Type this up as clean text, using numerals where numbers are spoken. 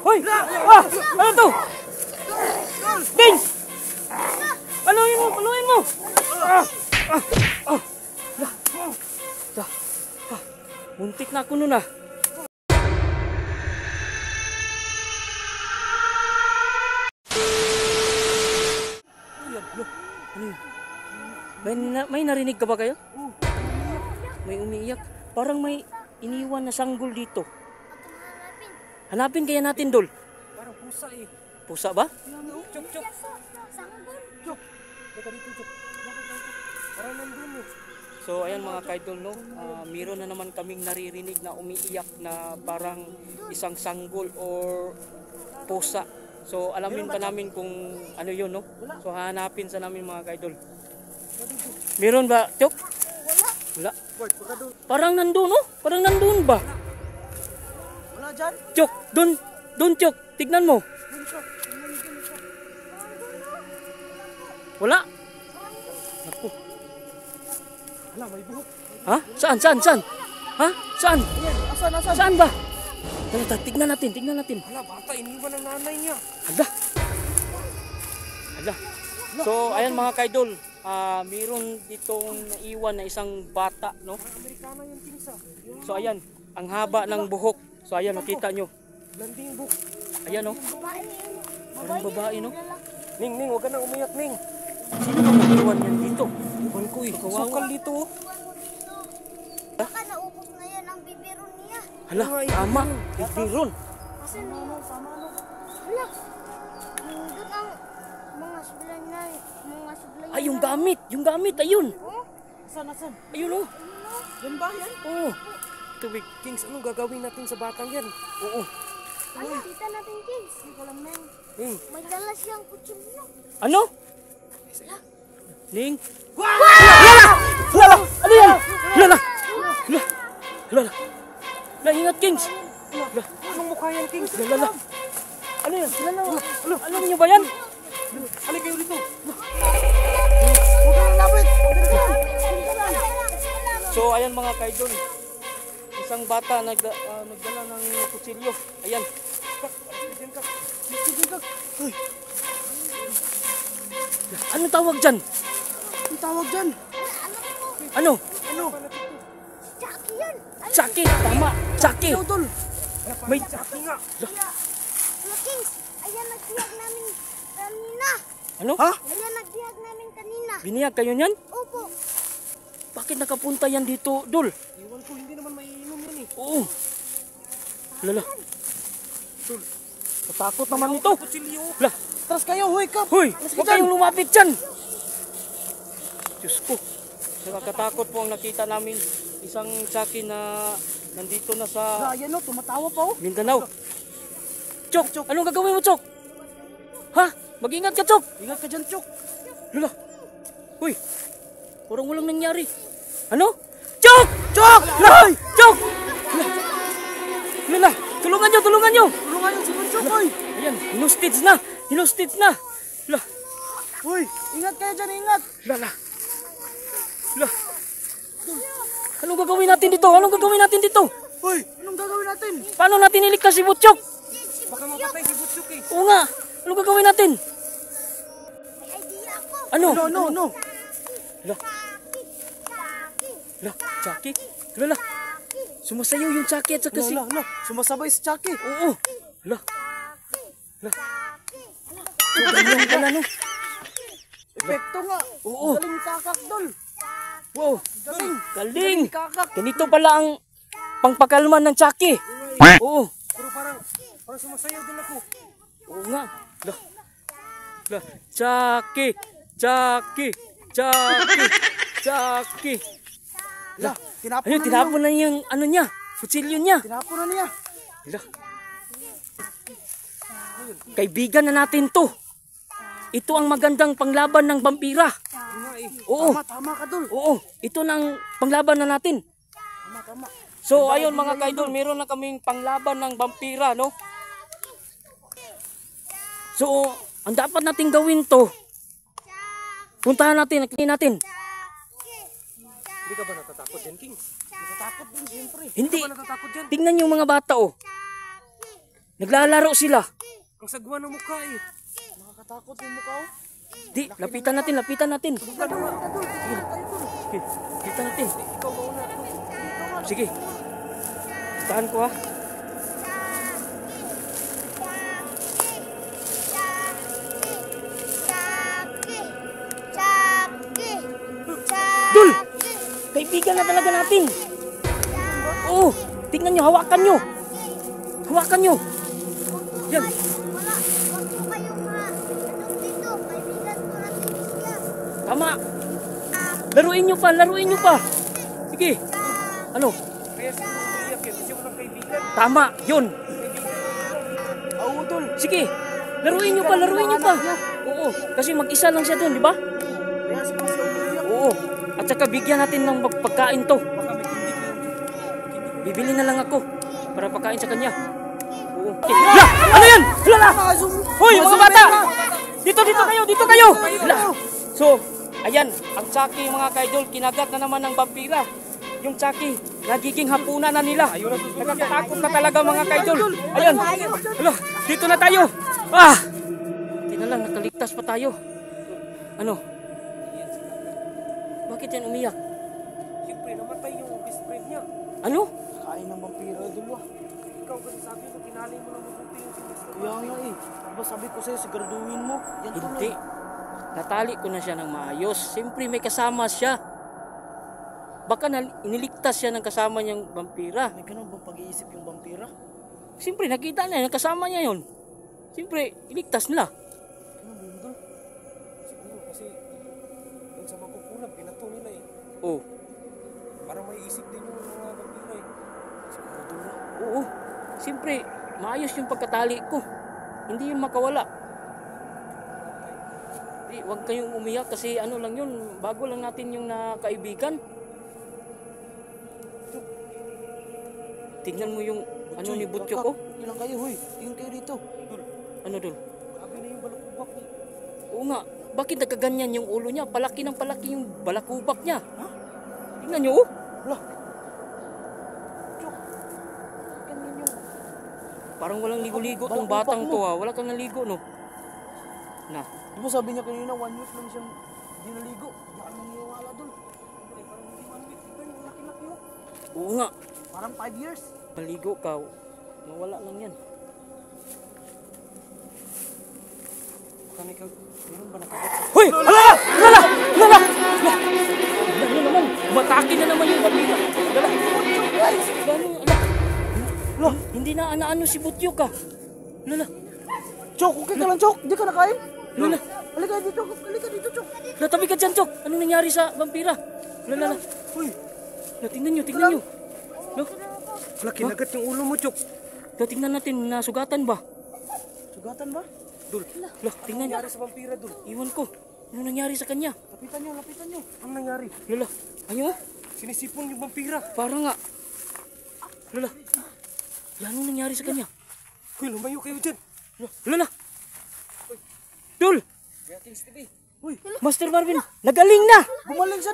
Hoy! Ah! Ano to? Kings! Paluin mo! Paluin mo! Muntik na ako nun ah. May narinig ka ba kayo? May umiiyak. Parang may iniwan na sanggol dito. Hanapin kaya natin, Dol. Parang pusa eh. Pusa ba? Chok, chok. Chok. Teka dito, chok. Parang nandun eh. So ayan mga kaidol, no? Meron na naman kaming naririnig na umiiyak na parang isang sanggol or pusa. So alamin pa namin kung ano yun, no? So hanapin sa namin mga kaidol. Meron ba, Chok? Wala. Parang nandun, no? Parang nandun ba? Wala dyan? Chok, dun Chok. Tignan mo. Wala. Naku. Wala, may buhok. Ha? Saan? Ha? Saan? Ayan, asan? Saan ba? Tara, tignan natin. Wala, bata, iniwan ng nanay niya. Hala. So, ayan mga kaidol. Mayroon ditong naiwan na isang bata, no? Amerikana yung tingsa. So, ayan. Ang haba ng buhok. So, ayan, nakita nyo. Landing buhok. Ayan, no? Parang babae, no? Ning, huwag ka nang umiyak, Ning. Sino bang naiwan yan dito? Iwan ko eh. Sukal dito oh. Baka naubos na yan ang bibiron niya. Hala, tama. Bibiron. Kasi ano? Hala. Doon ang mga sublay na. Ay, yung gamit. Ayun. Asan? Ayun, oh. Yan ba yan? Oo. Tubig, Kings, anong gagawin natin sa batang yan? Oo. Ano? Kita natin, Kings. Hindi ko lang men. Ning. May dala siyang kutsilyo. Ano? Ning? Lala! Ano yan? Lala! Lala, ingat, Kings. Anong mukha yan, Kings? Lala. Ano yan? Alam niyo ba yan? Halika kayo dito. So, ayan mga kaidol. Isang bata nagdala ng kutsilyo. Ayan. Ano tawag dyan? Ang tawag dyan. Ano? Jackie yan. Chucky. Tama. Chucky. Tol. May... Wala, Kings. Ayan, nagtiyag namin kanina. Ano? Ha? Ayan, nagtiyag namin kanina. Biniyag kayo niyan? Opo. Bakit nakapunta yan dito, Dol? Iwan ko, hindi naman maiinom yan eh. Oo. Lala. Dol. Natakot naman ito. Kutsilyo. Lala. Tras kayo, huy, kap. Hoy, huwag kayong lumapit dyan. Diyos ko. Nakakatakot po ang nakita namin. Isang Chucky na nandito na sa Ayan o, tumatawa pa oh. Mindanao. Chok, anong gagawin mo, Chok? Ha? Mag-ingat ka, Chok. Ingat ka dyan, Chok. Lala. Hoy. Parang walang nangyari. Ano? Chok! Lala! Chok! Lala. Tulungan nyo. Tulungan yung si Chok, hoy. Ayan, hinustage na. Lala. Hoy, ingat kayo dyan, ingat. Lala. Anong gagawin natin dito? Hoy, anong gagawin natin? Paano natin iligtas si Butchok? Baka mapatay si Butchok eh. Oo nga. Anong gagawin natin? May idea ako. Ano? No. Lala. Chucky? Lala. Sumasayaw yung Chucky at saka si... No. Sumasabay si Chucky. Oo. Lala. So, ganyan pala, no? Epekto nga. Oo. Galing kakak, Dol. Wow. Galing. Kakak. Ganito pala ang pangpakalman ng Chucky. Oo. Pero parang sumasayaw din ako. Oo nga. La. Chucky. La, tinapon Ayun, na tinapon na yung ano niya. Kutsilyo niya. Tinapon na niya. La. Kaibigan na natin to. Ito ang magandang panglaban ng vampira. Oo. Tama ka, Dol. Oo. Ito na ang panglaban na natin. Tama. So ayun mga kaidol, meron na kaming panglaban ng vampira, no? So, ang dapat nating gawin to, puntahan natin, nakikita natin. Hindi ka ba natatakot yan, King? Natatakot din, siyempre. Hindi. Hindi ka ba natatakot yan? Tingnan yung mga bata, oh. Naglalaro sila. Ang sagwa ng mukha eh. Nakakatakot yung mukha oh. Di, lapitan natin, lapitan natin. Subukan na nga. Sige, lapitan natin. Ikaw mauna. Sige. Tahan ko ha. Dul! Kaibigan na talaga natin. Oo, tingnan nyo, hawakan nyo. Hawakan nyo. Yan. Wala. Huwag po kayong anong dito. Kaibigan ko natin siya. Tama. Laruin nyo pa, laruin nyo pa. Sige. Ano? Kaya siguro umiiyak eh. Kasi walang kaibigan. Tama, yun. Oo, Dol. Sige. Laruin nyo pa, laruin nyo pa. Oo, kasi mag-isa lang siya doon, di ba? Kaya siguro siya umiiyak. Oo. At saka bigyan natin ng pagkain to. Baka may kindig yung Bibili na lang ako para pagkain sa kanya. Oo. Okay. La! Ano yan? Hala! Hoy, mga bata! Dito kayo, dito kayo! La! So, ayan, ang Chucky mga kaidol, kinagat na naman ng vampira. Yung Chucky, nagiging hapunan na nila. Nakakatakot na talaga mga kaidol. Ayan, hala, dito na tayo. Ah! Hindi na lang, nakaligtas pa tayo. Ano? Bakit yan umiyak? Siyempre, namatay yung best friend niya. Ano? Kain ng vampira, Dol ah. Ikaw kasi sabi mo, kinalay mo lang mabuti yung best friend. Kaya nga eh. Diba sabi ko sa'yo, siguraduhin mo. Yan Hindi. Natali ko na siya ng maayos. Siyempre may kasama siya. Baka iniligtas siya ng kasama niyang vampira. May ganun bang pag-iisip yung vampira? Siyempre nakita niya yung kasama niya yon. Siyempre iligtas nila. Ano ba yun, Dol? Siguro kasi yung sa magkukulam, pinato nila eh. Oh, Parang may isip din yung mga vampira eh. Siguro, Dol ah. oo. Siyempre maayos yung pagkatali ko. Hindi yun makawala. Huwag kayong umiyak kasi ano lang yun. Bago lang natin yung nakaibigan. Tingnan mo yung ano ni Butyo ko. Ilang kayo, huy. Tingin kayo dito. Dol, Ano dul? grabe na yung balakubak eh. Oo nga, bakit nagkaganyan yung ulo niya? Palaki ng palaki yung balakubak niya. Ha? Tingnan niyo, oh. Wala. Chok. Ganyan yung... Parang walang ligo-ligo tong Balakubak batang mo. to, ha. Wala kang naligo, no? Na, Di ba sabi niya kanina, 1 week lang siyang di naligo? Di ka naniniwala, Dol. Ay, parang hindi 1 week. Ito yung laki-laki oh. oo nga. Parang 5 years. Maligo ka, mawala lang yan. Baka may meron ba nakagat sa... Hoy! Alala! Alala! Alala! Ano naman? Umatake na naman yung pamilya. Alala! Gano'n, ala. Hindi na ano si Butyo ka. Alala! Chok, okay ka lang, Chok. Hindi ka nakain? Alala! Halika dito, halika dito, Chok. Latabi ka dyan, Chok. Anong nangyari sa vampira? Alala! Uy, Tingnan nyo, tingnan nyo. No? wala, kinagat yung ulo mo, Chok. Tingnan natin, nasugatan ba? Sugatan ba? Dul, Tingnan nyo. nangyari sa vampira, Dul? Iwan ko. Ano nangyari sa kanya? Lapitan nyo, lapitan nyo. Ano nangyari? Lala, ayo, Sinisipon yung vampira. para nga. Lala, yan ang nangyari sa kanya. Uy, lumayo kayo dyan. Lala, Dul, Kaya Kings TV. Master Marvin, nagaling na. Gumaling siya,